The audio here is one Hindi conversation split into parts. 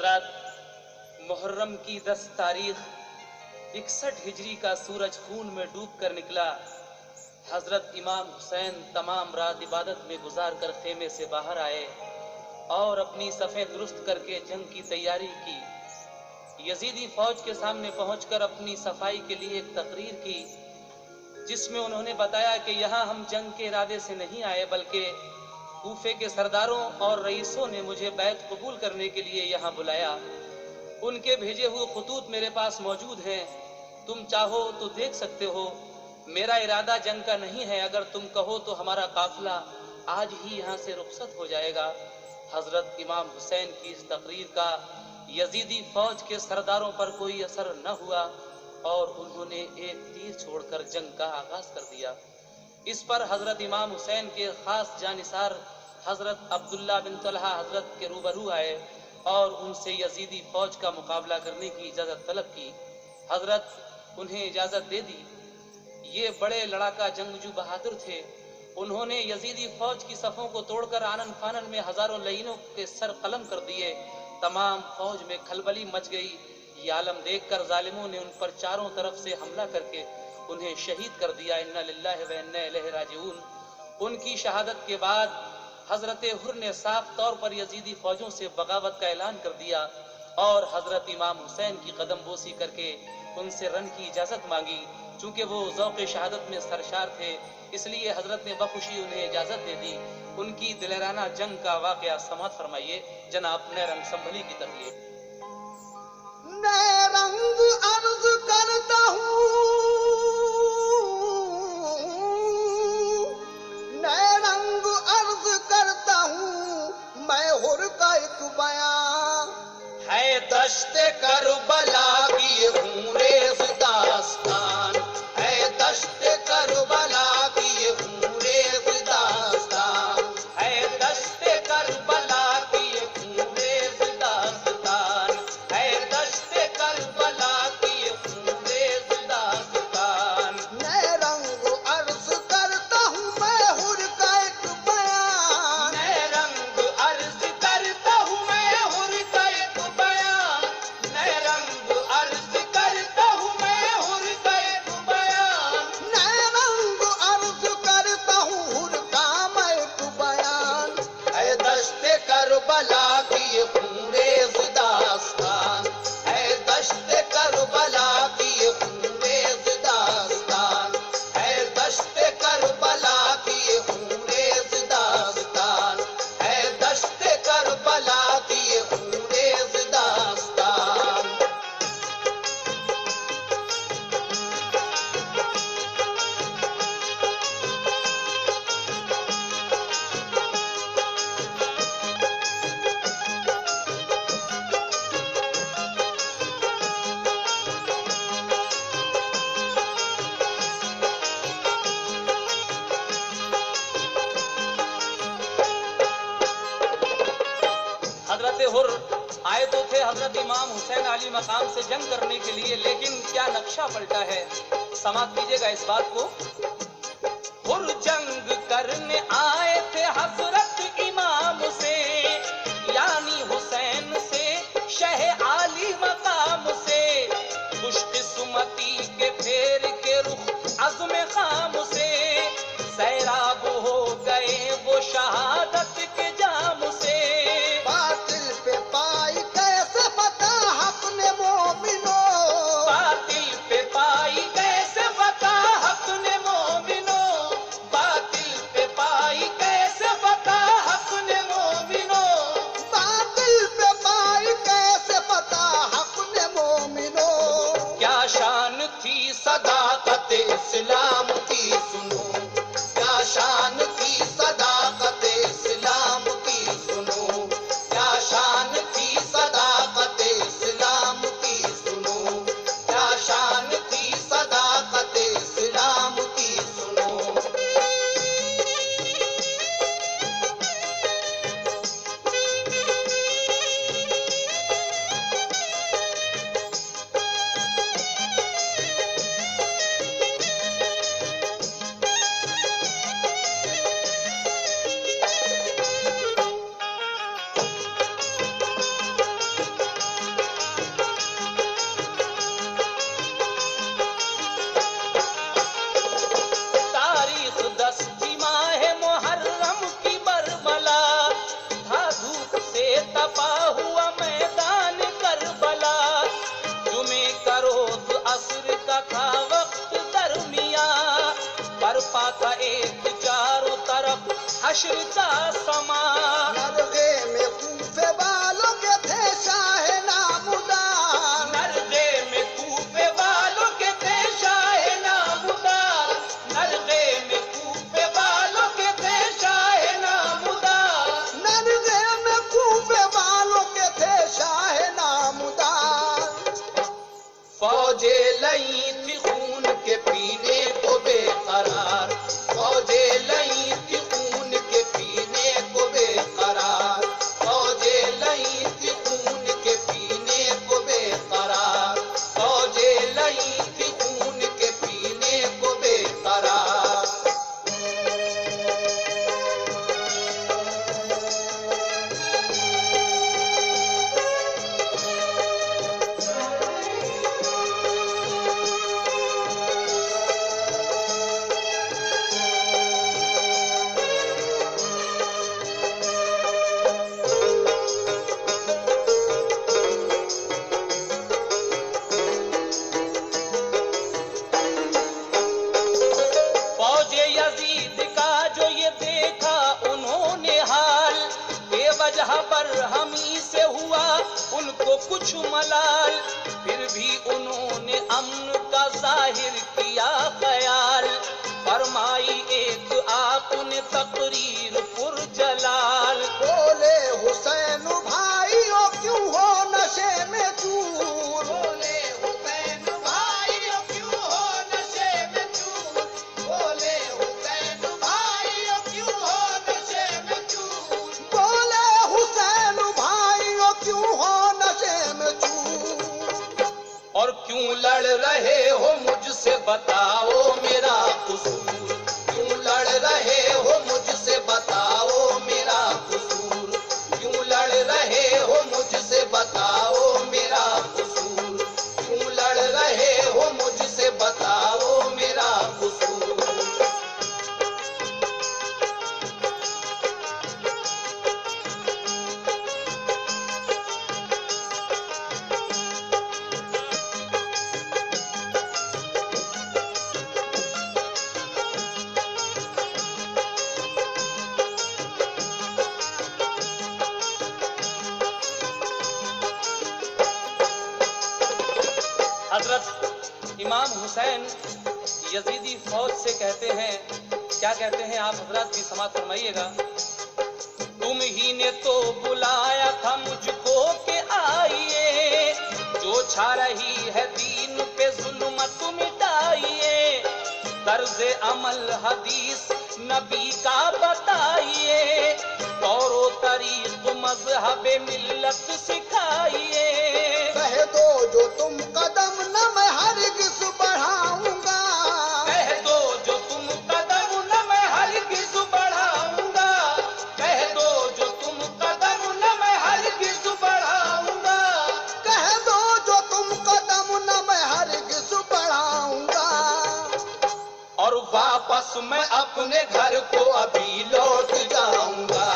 हजरत, मुहर्रम की 10 तारीख 61 हिजरी का सूरज खून में डूब कर निकला। हजरत इमाम हुसैन तमाम रात इबादत में गुजार कर खेमे से बाहर आए और अपनी सफ़ें दुरुस्त करके जंग की तैयारी की। यजीदी फौज के सामने पहुंचकर अपनी सफाई के लिए एक तकरीर की, जिसमें उन्होंने बताया कि यहाँ हम जंग के इरादे से नहीं आए, बल्कि कूफे के सरदारों और रईसों ने मुझे बैत कबूल करने के लिए यहाँ बुलाया। उनके भेजे हुए खतूत मेरे पास मौजूद हैं, तुम चाहो तो देख सकते हो। मेरा इरादा जंग का नहीं है, अगर तुम कहो तो हमारा काफिला आज ही यहाँ से रुखसत हो जाएगा। हजरत इमाम हुसैन की इस तकरीर का यजीदी फौज के सरदारों पर कोई असर न हुआ और उन्होंने एक तीर छोड़कर जंग का आगाज कर दिया। इस पर हजरत इमाम हुसैन के खास जानिसार हजरत अब्दुल्ला बिन तलहा हजरत के रूबरू आए और उनसे यजीदी फौज का मुकाबला करने की इजाजत तलब की। हजरत उन्हें इजाजत दे दी। ये बड़े लड़ाका जंगजू बहादुर थे। उन्होंने यजीदी फौज की सफों को तोड़कर आनन फानन में हजारों लईनों के सर कलम कर दिए। तमाम फौज में खलबली मच गई। ये आलम देखकर जालिमों ने उन पर चारों तरफ से हमला करके उन्हें शहीद कर दिया। इन्ना लिल्लाहि व इन्ना इलैहि राजिऊन। उनकी शहादत के बाद हजरत हुर ने साफ तौर पर यजीदी फौजों से बगावत का ऐलान कर दिया और हजरत इमाम हुसैन की कदम बोसी करके उनसे रन की इजाजत मांगी। चूंकि वो ज़ौक़ शहादत में सरशार थे, इसलिए हजरत ने बखुशी उन्हें इजाजत दे दी। उनकी दिलेराना जंग का वाकया समाअत फरमाइए जनाब नए रंग संभली की तकलीफ। नए रंग अर्ज करता हूँ, नए रंग अर्ज करता हूँ, मैं हुर का एक बयां है। दश्ते करबला की हुरेज़ दास्तान है, दश्ते करबला की हुरेज़ दास्तान है, दश्ते करबला की हुरेज़ दास्तान है, दश्ते करबला की हुरेज़ दास्तान। नए रंग अर्ज करता हूँ मैं हुर का एक बयान, नए रंग अर्ज करता हूँ मैं हुर का एक बयान, नए रंग अर्ज करता हूँ मैं हुर का एक बयान, नए रंग अर्ज करता हूँ हुर का मैं एक बयान है। दश्ते करबला की हुरेज़ दास्तान है, दश्ते करबला की हुरेज़ दास्तान है, दश्ते करबला की हुरेज़ दास्तान है, दश्ते करबला की हुरेज़ दास्तान। हजरत हुर आए तो थे हजरत इमाम हुसैन अली मकाम से जंग करने के लिए, लेकिन क्या नक्शा पलटा है, समाप्त कीजिएगा इस बात को। हुर जंग करने आए थे हजरत इमाम से, यानी हुसैन से, शह आली मकाम से। खुशकिस्मती के फेर के रुख अज़्म खाम से, सैराब हो गए वो शहादत के जाम से। बातिल पे पाई कैसे फतह अपने मोमिनो, बातिल पे पाई कैसे फतह अपने मोमिनो, बातिल पे पाई कैसे फतह अपने मोमिनो। बातिल पे पाई कैसे फतह अपने मोमिनो। क्या शान थी सदाकत इस्लाम की सुनो, क्या शान थी सदाकत इस्लाम की सुनो, क्या शान थी सदाकत इस्लाम की सुनो, क्या शान थी सदाकत इस्लाम की सुनो। हश्र का समा। नरगे में कूफे वालों के थे शाह नामुदार, नरगे में कूफे वालों के थे शाह नामुदार, नरगे में कूफे वालों के थे शाह नामुदार। नरगे में कूफे वालों के थे शाह नामुदार। फौजे लई थी खून के पीने को बेकरार, फौजे लई थी खून के पीने को बेकरार, फौजे लई थी खून के पीने को बेकरार, फौजे लई थी खून के पीने को बेकरार। फौजे यजीद का जो ये देखा उन्होंने हाल, बेवजह पर हमी से हुआ उनको कुछ मलाल, फिर भी उन्होंने अमन का जाहिर किया ख्याल, फरमाई एक आपने तकरीर पुरजलाल। बोले हुसैन भाइयों क्यों हो नशे में चूर, बोले हुसैन भाइयों क्यों हो नशे में चूर, बोले हुसैन भाइयों क्यों हो नशे में चूर, बोले हुसैन भाइयों क्यों हो नशे में चूर। और क्यों लड़ रहे हो मुझसे बताओ मेरा कसूर, क्यों लड़ रहे हो मुझसे बताओ मेरा कसूर, क्यों लड़ रहे हो मुझसे बताओ मेरा कसूर, क्यों लड़ रहे हो मुझसे बताओ मेरा कसूर। हजरत इमाम हुसैन यजीदी फौज से कहते हैं, क्या कहते हैं आप हजरत भी समाप्त फरमाइएगा। तुम ही ने तो बुलाया था मुझको के आइए, जो छा रही है दीन पे जुल्मत मिटाइए, तर्ज अमल हदीस नबी का बताइए, तौरो तरीक मजहब मिल्लत सिखाइए। कह दो जो तुम कदम न मैं हरगिज़ बढ़ाऊंगा, कह दो जो तुम कदम न मैं हरगिज़ बढ़ाऊंगा, कह दो जो तुम कदम न मैं हरगिज़ बढ़ाऊंगा, कह दो जो तुम कदम न मैं हरगिज़ बढ़ाऊंगा। और वापस मैं अपने घर को अभी लौट जाऊंगा,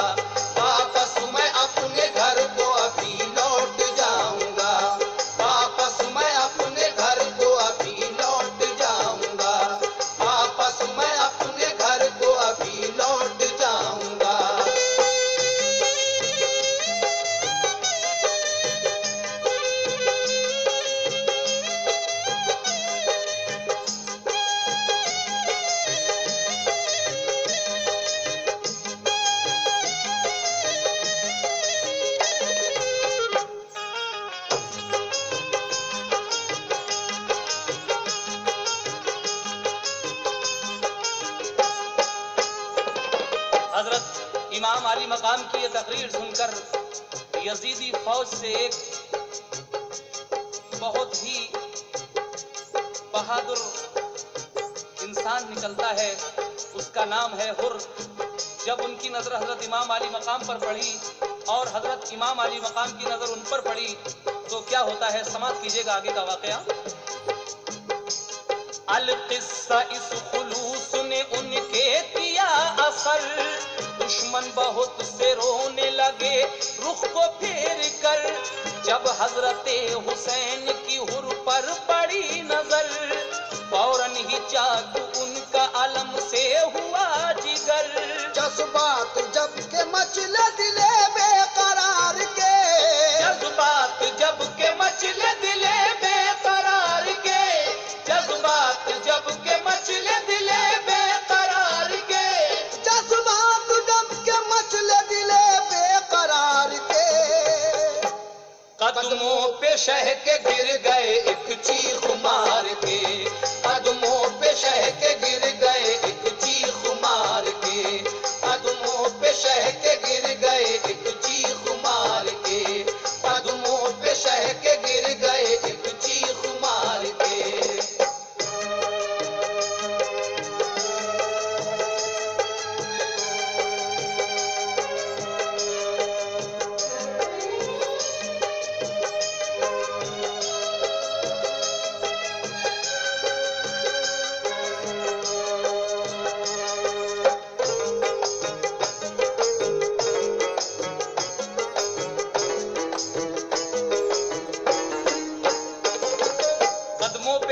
वापस मैं अपने घर को अभी लौट जाऊंगा, वापस मैं अपने घर को अभी लौट जाऊंगा, वापस मैं अपने घर को अभी लौट जाऊंगा। हजरत इमाम अली मकाम की ये तकरीर सुनकर यजीदी फौज से एक बहुत ही बहादुर इंसान निकलता है, उसका नाम है हुर। जब उनकी नजर हजरत इमाम अली मकाम पर पड़ी और हजरत इमाम अली मकाम की नजर उन पर पड़ी तो क्या होता है, समाप्त कीजिएगा आगे का वाकया। अल किस्सा इस खुलूस ने उनके किया असर, दुश्मन बहुत से रोने लगे रुख को फेर कर, जब हजरत हुसैन की हुर पर पड़ी नजर, फौरन ही चाकू उनका अलम से हुआ जिगर। जज्बात मचले दिले बेकरार के, जज्बात जब के मचले दिले बेकरार के, जज्बात जब के मचले दिले बेकरार के, जज्बात जब के मचले दिले बेकरार के। कदमों पे शह के गिर गए एक चीख मार के, कदमों पे शह के गिर गए एक चीख मार के, कदमों पे शह के गिर गए एक चीख मार के, कदमों पे शह के गिर गए एक चीख मार के।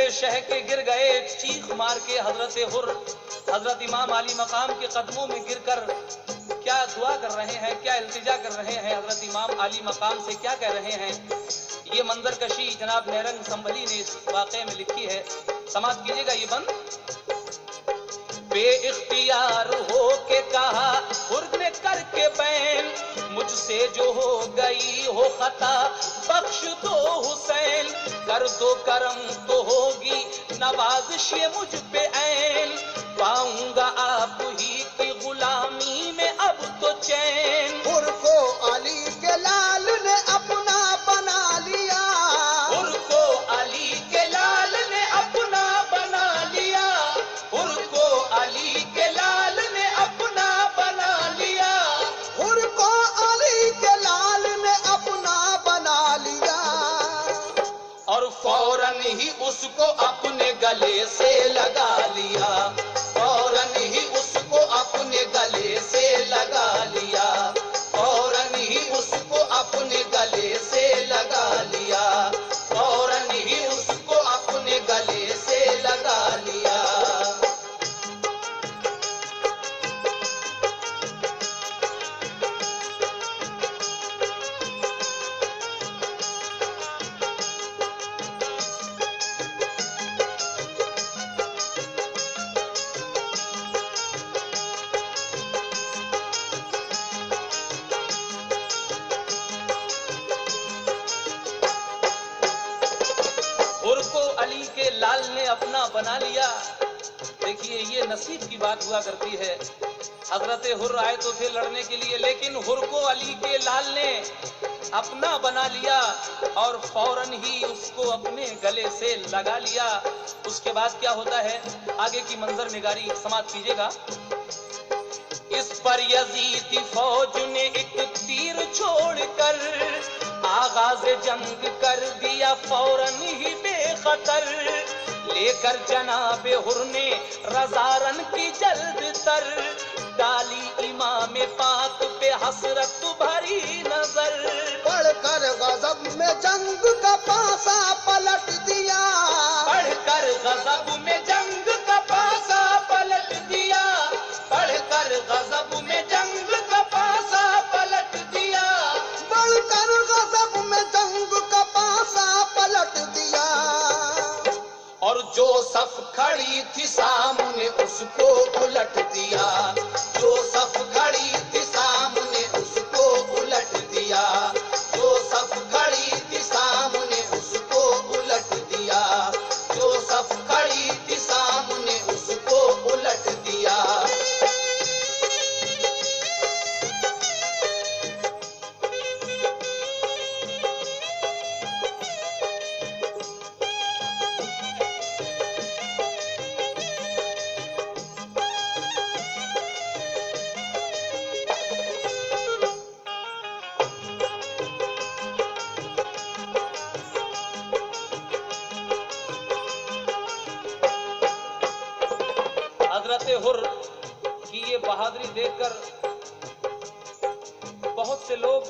शह के गिर गए चीख मार के। हजरत इमाम अली मकाम के कदमों में गिरकर क्या दुआ कर रहे हैं, क्या इल्तिजा कर रहे हैं, हजरत इमाम अली मकाम से क्या कह रहे हैं। ये मंजर कशी जनाब नेरंग संभली ने इस वाक़े में लिखी है, समाप्त कीजिएगा ये बंद। बेइख्तियार हो के कहा हुर ने करके बैन, मुझसे जो हो गई हो खता बख्श दो हुसैन, कर दो करम तो होगी नवाजिश मुझ पे ऐन, पाऊंगा आप ही की गुलामी में अब तो चैन। हुर को अली के लाल ने अपना बना लिया, हुर को अली के लाल ने अपना बना लिया, हुर को अली के लाल ने अपना बना लिया, हुर को अली के लाल ने अपना बना लिया। और फौरन ही उसको अपने गले से लगा लिया, फौरन ही उसको अपने गले से लगा लिया, फौरन ही उसको अपने गले से लगा लिया, फौरन ही उसको अपने गले से लगा लिया। हुर को अली के लाल ने अपना बना लिया। देखिए ये नसीब की बात हुआ करती है। हजरत हुर आए तो थे लड़ने के लिए, लेकिन हुर को अली के लाल ने अपना बना लिया और फौरन ही उसको अपने गले से लगा लिया। उसके बाद क्या होता है आगे की मंजर निगारी समाप्त कीजिएगा। इस पर यजीदी फौज ने एक तीर छोड़कर आगाज जंग कर दिया फौरन ही बेखतर, लेकर जनाबे हुर ने रजारन की जल्द तर, डाली इमाम पाक पे हसरत भरी नजर। पढ़कर गजब में जंग का पासा पलट दिया, पढ़कर गजब में जंग का पासा पलट दिया, पढ़कर गजब में जंग का पासा पलट दिया, पढ़कर गजब में जंग का पासा पलट दिया। और जो सफ खड़ी थी सामने उसको उलट दिया, जो सफ खड़ी थी सामने उसको उलट दिया, जो सफ खड़ी थी सामने उसको उलट दिया, जो सफ खड़ी थी सामने उसको उलट दिया। हजरत हुर की ये बहादुरी देखकर बहुत से लोग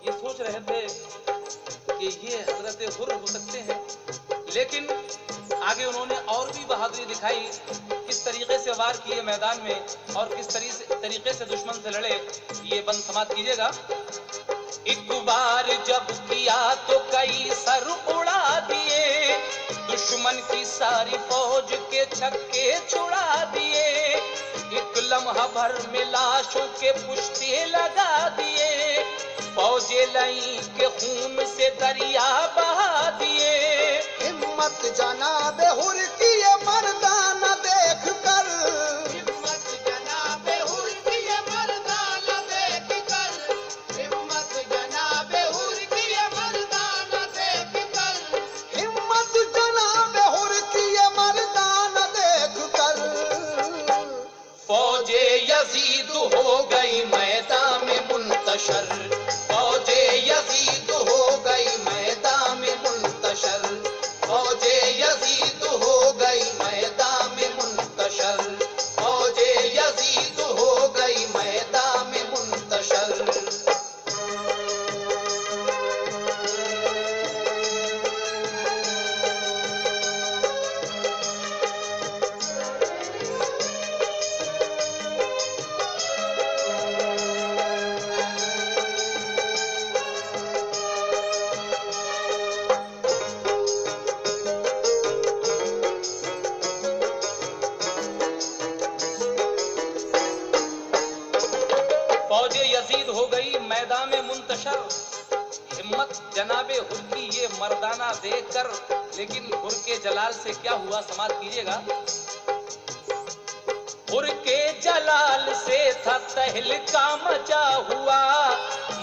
ये सोच रहे थे कि ये हजरत हुर्र हो सकते हैं। लेकिन आगे उन्होंने और भी बहादुरी दिखाई, किस तरीके से वार किए मैदान में और किस तरीके से दुश्मन से लड़े। ये बंद समाप्त कीजिएगा। एक बार जब किया तो कई सर उड़ा दिए, दुश्मन की सारी फौज के छक्के छुड़ा दिए। एक लम्हा भर में लाशों के पुश्ते लगा दिए, फौजे लई के खून से दरिया बहा दिए। हिम्मत जनाब हुर्र की ये मर्दाना देख कर, हिम्मत जनाब हुर्र की ये मर्दाना देख कर, हिम्मत जनाब हुर्र की ये मर्दाना देख कर, हिम्मत जनाब हुर्र की ये मर्दाना देख कर। फौजे यजीद हो गई मैदान में मुंतशर, फौजे यजीद हो गई मैदान में मुंतशर, फौजे यजीद हो गई मैदान में मुंतशर, फौजे यजीद हो गई मैदान में मुंतशर। फौजे यजीद हो गई मैदान में मुंतशर, हिम्मत जनाबे हुर्र की ये मर्दाना देखकर। लेकिन हुर्र के जलाल से क्या हुआ, समाप्त कीजिएगा। हुर्र के जलाल से था तहलका मचा हुआ,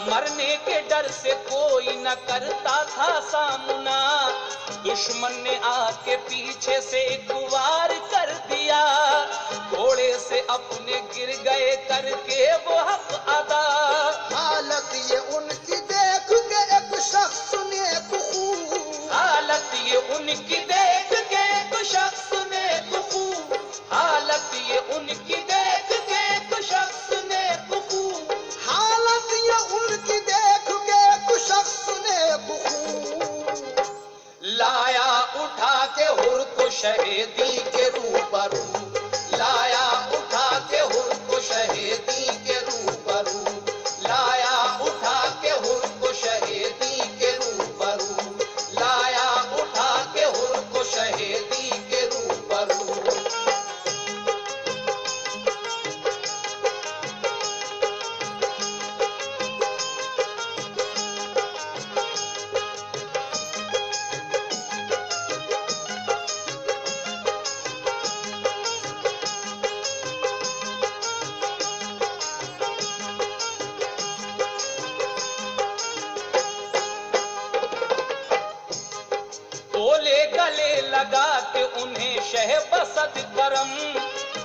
मरने के डर से कोई न करता था सामना। दुश्मन ने आके पीछे से एक वार कर दिया, घोड़े से अपने गिर गए करके वो हक अदा। हालत ये उनकी देख के एक शख्स ने खूब, हालत ये उनकी देख के एक शख्स ने खूब, हालत ये उनकी देख के एक शख्स ने खूब, हालत ये उनकी देख के एक शख्स ने खूब। लाया उठा के हुर्र को शहीदी के रूबरू, लाया उठा के हुर्र को शहीदी के रूबरू, लाया उठा के हुर्र को शहीदी के रूबरू, लाया उठा के हुर्र को शहीदी के रूबरू। बोले गले लगा के उन्हें शह बसद करम,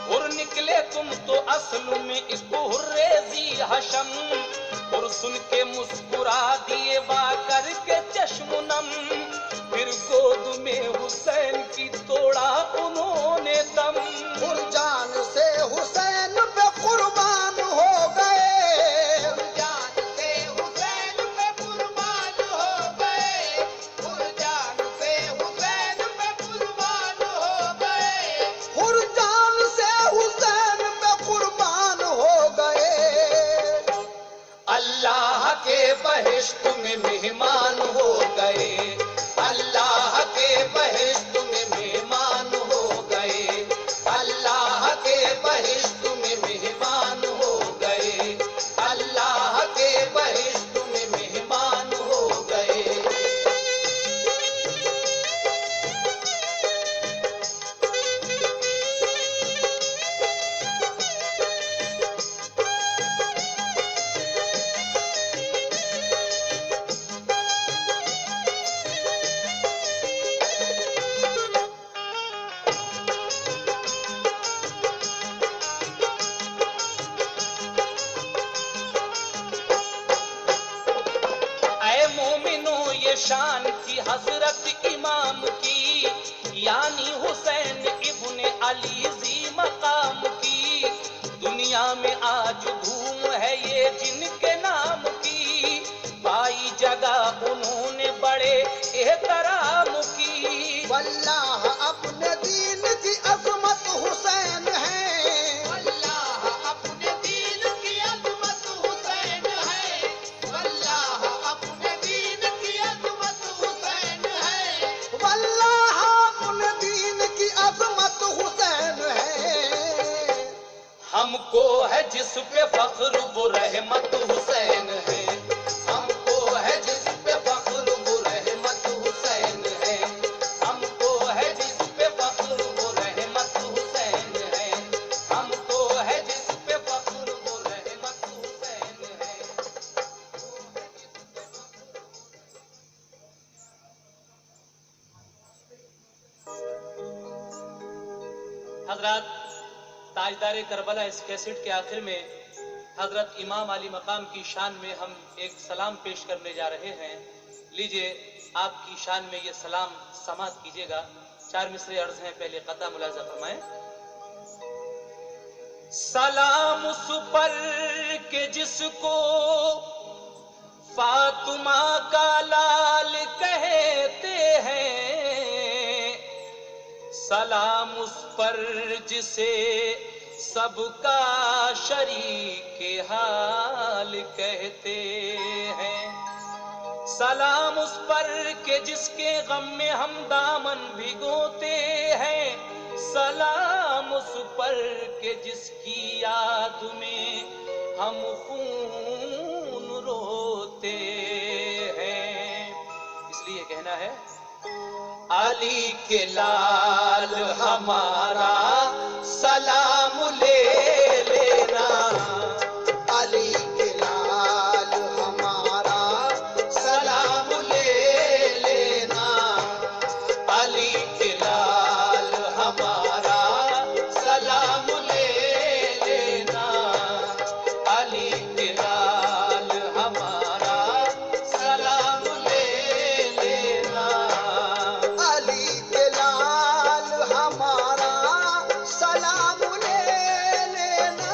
हुर्र निकले तुम तो असल में एक हुर्रेजी हशम। हुर्र सुन के मुस्कुरा दिए बाकर के चश्मुनम, फिर गोद में हुसैन की तोड़ा उन्होंने दम। हुर्र जान से हुसैन पे कुर्बान हो गए, हुर्र जान से हुसैन पे कुर्बान हो गए, हुर्र जान से हुसैन पे कुर्बान हो गए, हुर्र जान से हुसैन पे कुर्बान हो गए। अल्लाह के बहिश्त में मेहमान हो गए, अल्लाह के बहिश्त में मेहमान हो गए, अल्लाह के बहिश्त में मेहमान हो गए, अल्लाह के बहिश्त में मेहमान हो गए। शान की हजरत इमाम की, यानी हुसैन इब्ने अली जी मकाम की। दुनिया में आज धूम है ये जिनके नाम की, पाई जगह उन्होंने बड़े एहतराम की। वल्लाह अपने दीन की अजमत हुसैन है, वल्लाह अपने दीन की अजमत हुसैन है, वल्लाह अपने दीन की अजमत हुसैन है, वल्लाह अपने दीन की अजमत हुसैन है। हमको है जिस पे फख्र वो रहमत हुसैन है, हमको है जिस पे फख्र वो रहमत हुसैन है, हमको है जिस पे फख्र वो रहमत हुसैन है, हमको है जिस पे फख्र वो रहमत हुसैन है। हजरत ताजदार करबला इस कैसेट के आखिर में हजरत इमाम अली मकाम की शान में हम एक सलाम पेश करने जा रहे हैं। लीजिए आपकी शान में ये सलाम समात कीजिएगा। 4 मिसरे अर्ज हैं, पहले कता मुलाजा फरमाएं। सलाम उस पर के जिसको फातिमा का लाल कहते हैं, सलाम उस पर जिसे सबका शरीके हाल कहते हैं, सलाम उस पर के जिसके गम में हम दामन भिगोते हैं, सलाम उस पर के जिसकी याद में हम खून रोते हैं। इसलिए कहना है अली के लाल हमारा सलाम ले लेना, अली के लाल हमारा सलाम ले लेना, अली के लाल हमारा सलाम ले लेना, अली के लाल हमारा सलाम ले लेना, अली के लाल हमारा सलाम ले लेना,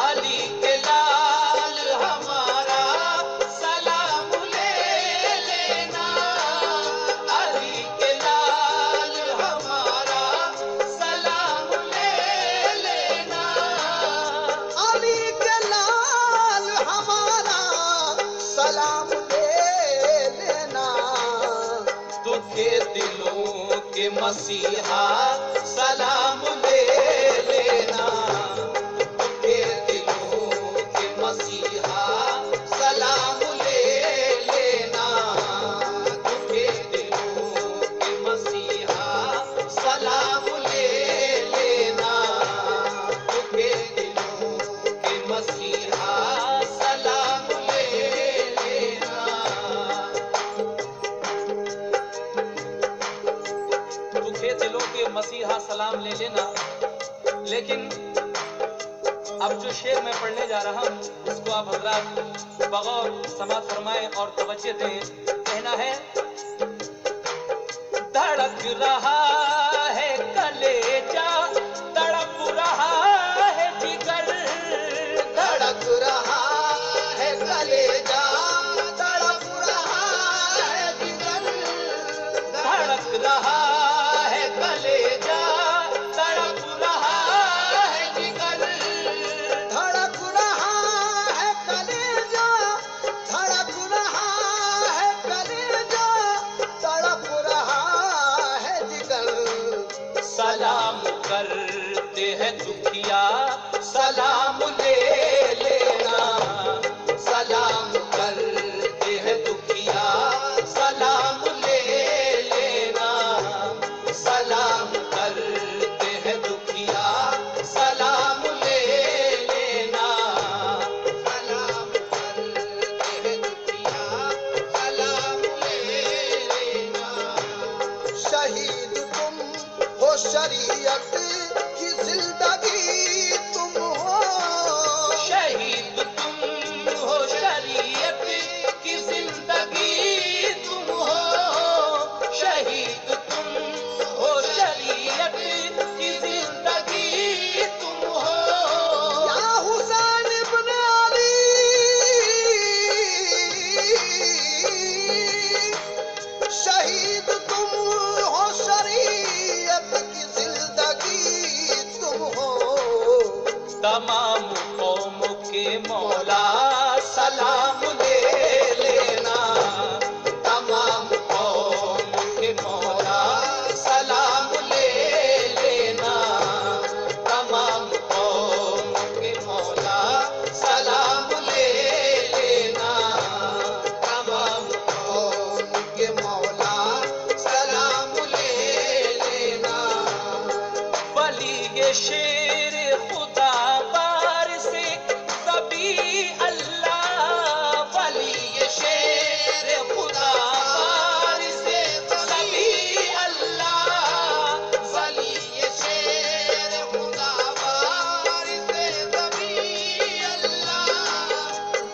अली के लाल हमारा सलाम ले लेना, अली के लाल हमारा सलाम ले लेना, अली के लाल हमारा सलाम ले लेना, दुखे दिलों के मसीहा सलाम ले लेना, दुखे दिलों के मसीहा सलाम ले लेना, दुखे दिलों के मसीहा सलाम ले लेना, दुखे दिलों के मसीहा सलाम ले लेना। दुखे दिलों के मसीहा सलाम ले लेना। लेकिन अब जो शेर मैं पढ़ने जा रहा हूँ उसको आप हजरात बगौर समात फरमाएं और तवज्जो दें। कहना है धड़क रहा है कलेजा, तड़प रहा है जिगर, धड़क रहा है कलेजा, तड़प रहा है जिगर, धड़क रहा है कलेजा, तड़प रहा है जिगर, धड़क रहा है कलेजा, धड़क रहा है कलेजा, तड़प रहा है जिगर, सलाम करते हैं दुखिया, सलाम ले लेना, सलाम करते हैं दुखिया, सलाम ले लेना, सलाम करते हैं दुखिया, सलाम ले लेना, सलाम करते हैं दुखिया, सलाम ले लेना। शहीद तुम हो शरीयत की जिंदगी तुम हो, शहीद तुम हो शरीयत की जिंदगी तुम हो, शहीद तुम हो शरीयत की जिंदगी तुम हो। या हुसैन इब्न अली, तमाम कौमों के मौला सलाम ले लेना, तमाम कौम के मौला सलाम ले लेना, तमाम कौम के मौला सलाम ले लेना, तमाम कौम के मौला सलाम ले लेना। वली ये शेर खुदा बार से सभी अल्लाह, वली ये शेर खुदा बार से सभी अल्लाह, वली ये शेर खुदा बार से सभी अल्लाह,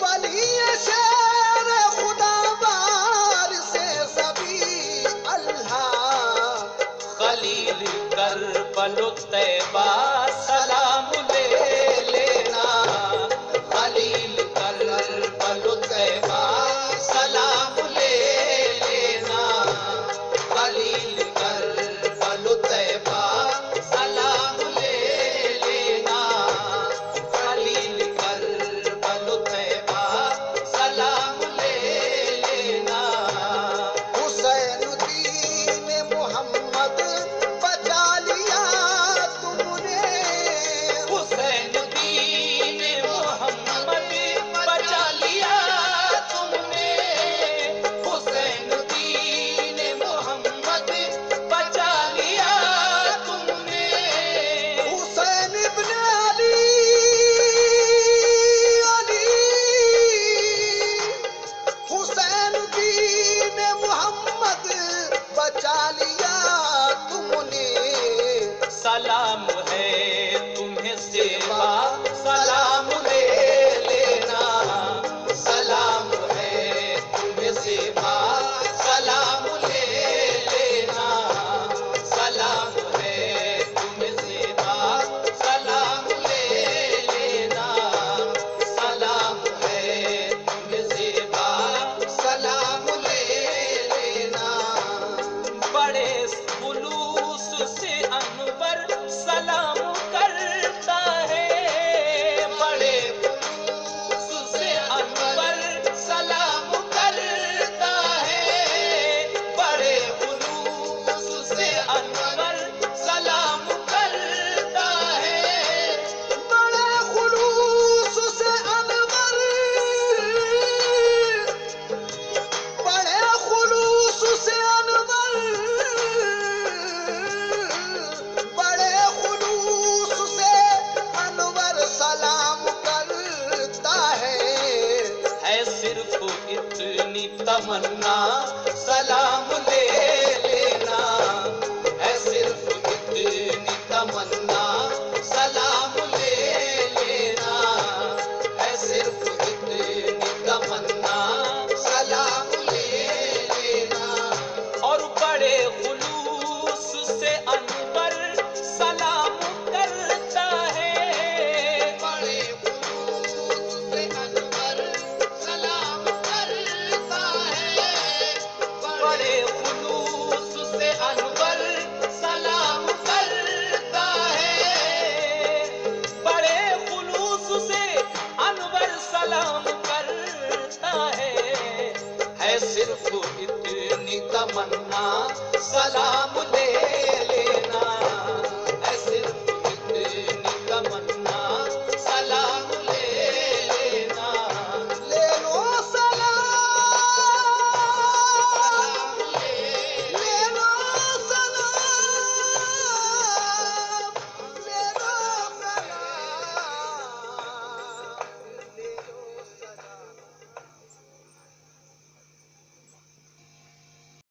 वली ये शेर खुदा बार से सभी अल्लाह। खलील करबलो तैबा सलाम ले लेना, खलील करबलो तैबा सलाम ले लेना, खलील करबलो तैबा सलाम ले लेना, खलील करबलो तैबा सलाम ले लेना। हुसैनुद्दीन मोहम्मद बचा लिया तुमने, हुसैनुद्दीन मोहम्मद बचा लिया तुमने, हुसैनुद्दीन मोहम्मद बचा लिया तुमने। हुसैन इब्ने अली, अली हुसैनुद्दीन मोहम्मद बचा लिया तुमने। सलाम है तुम्हें सेवा सलाम ले लेना, सलाम है तुम्हें सेवा सलाम ले लेना, सलाम है तुम्हें सेवा सलाम ले लेना, सलाम है तुम्हें सेवा सलाम ले लेना। बड़े खुलूस से अनवर सलाम करता है, बड़े खुलूस से अनवर सलाम करता है, बड़े खुलूस से अनवर सलाम करता है। बड़े खुलूस से अनवर, बड़े खुलूस से अनवर, बड़े खुलूस से अनवर सलाम करता है सिर्फ इतनी तमन्ना सलाम ले लेना, है सिर्फ इतनी तमन्ना सलाम ले लेना, है सिर्फ इतनी तमन्ना सलाम ले लेना। और बड़े खुलूस से अनवर सलाम करता है, बड़े खुलूस से अनवर सलाम करता है, बड़े खुलूस से अनवर सलाम करता है, बड़े खुलूस से अनवर सलाम करता है सिर्फ इतनी तमन्ना सलाम ले लेना,